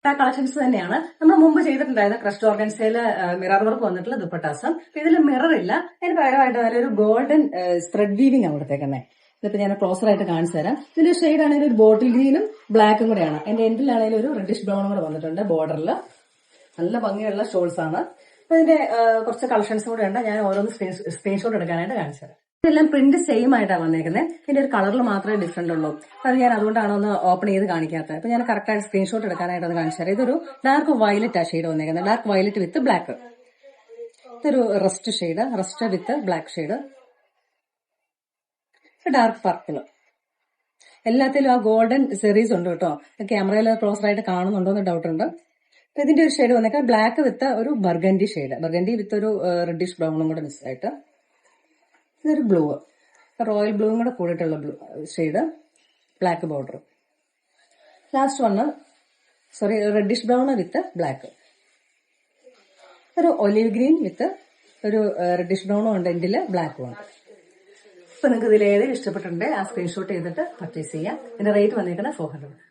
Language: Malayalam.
കളക്ഷൻസ് തന്നെയാണ് നമ്മൾ മുമ്പ് ചെയ്തിട്ടുണ്ടായിരുന്ന ക്രഷ്ഡ് ഓർഗൻസയില് മിറർ വർക്ക് വന്നിട്ടുള്ള ദുപ്പട്ടാസം. ഇതിൽ മിറർ ഇല്ല, അതിന് പകരമായിട്ട് നല്ലൊരു ഗോൾഡൻ സ്പ്രെഡ് വീവിംഗ് ആണ് കൊടുത്തേക്കുന്നത്. ഇതിപ്പോ ഞാൻ ക്ലോസർ ആയിട്ട് കാണിച്ചു തരാം. ഇതിന്റെ ഷെയ്ഡ് ആണെങ്കിൽ ഒരു ബോട്ടിൽ ഗ്രീനും ബ്ലാക്കും കൂടെയാണ്. അതിന്റെ എൻഡിലാണെങ്കിൽ ഒരു റെഡിഷ് ബ്രൗണും കൂടെ വന്നിട്ടുണ്ട് ബോർഡറിൽ. നല്ല ഭംഗിയുള്ള ഷോൾസ് ആണ്. അപ്പൊ ഇതിന്റെ കുറച്ച് കളക്ഷൻസ് കൂടെ ഉണ്ട്. ഞാൻ ഓരോന്ന് സ്ക്രീൻഷോട്ട് എടുക്കാനായിട്ട് കാണിച്ചു തരാം. ഇതെല്ലാം പ്രിന്റ് സെയിം ആയിട്ടാണ് വന്നേക്കുന്നത്. ഇതിന്റെ ഒരു കളറിൽ മാത്രമേ ഡിഫറൻറ്റ് ഉള്ളൂ. അത് ഞാൻ അതുകൊണ്ടാണ് ഒന്ന് ഓപ്പൺ ചെയ്ത് കാണിക്കാത്തത്. അപ്പൊ ഞാൻ കറക്റ്റായിട്ട് സ്ക്രീൻഷോട്ട് എടുക്കാനായിട്ട് ഒന്ന് കാണിച്ചു തരാം. ഇതൊരു ഡാർക്ക് വയലറ്റ് ആ ഷെയ്ഡ് വന്നേക്കുന്നത്. Dark violet with black. ഇതൊരു rust shade, rust with black shade, dark purple. എല്ലാത്തിലും ആ ഗോൾഡൻ സെറീസ് ഉണ്ട് കേട്ടോ. ക്യാമറയിൽ ക്ലോസർ ആയിട്ട് കാണുന്നുണ്ടോ എന്ന് ഡൗട്ട് ഉണ്ട്. അപ്പൊ ഇതിന്റെ ഒരു ഷെയ്ഡ് വന്നേക്കാം ബ്ലാക്ക് വിത്ത് ഒരു ബർഗൻഡി ഷെയ്ഡ്, ബർഗൻഡി വിത്ത് ഒരു റെഡിഷ് ബ്രൗണും കൂടെ മിക്സ് ആയിട്ട്. ഇതൊരു ബ്ലൂ, റോയൽ ബ്ലൂവും കൂടെ കൂടിയിട്ടുള്ള blue shade, black border. Last one reddish brown വിത്ത് ബ്ലാക്ക്. ഒരു ഒലിവ് ഗ്രീൻ വിത്ത് ഒരു റെഡിഷ് ബ്രൗണും ഉണ്ട്, എൻഡില് ബ്ലാക്കും ഉണ്ട്. ഇപ്പൊ നിങ്ങൾക്ക് ഇതിൽ ഏത് ഇഷ്ടപ്പെട്ടിട്ടുണ്ട് ആ സ്ക്രീൻഷോട്ട് ചെയ്തിട്ട് പർച്ചേസ് ചെയ്യാം. ഇതിന്റെ റേറ്റ് വന്നേക്കുന്നത് 400.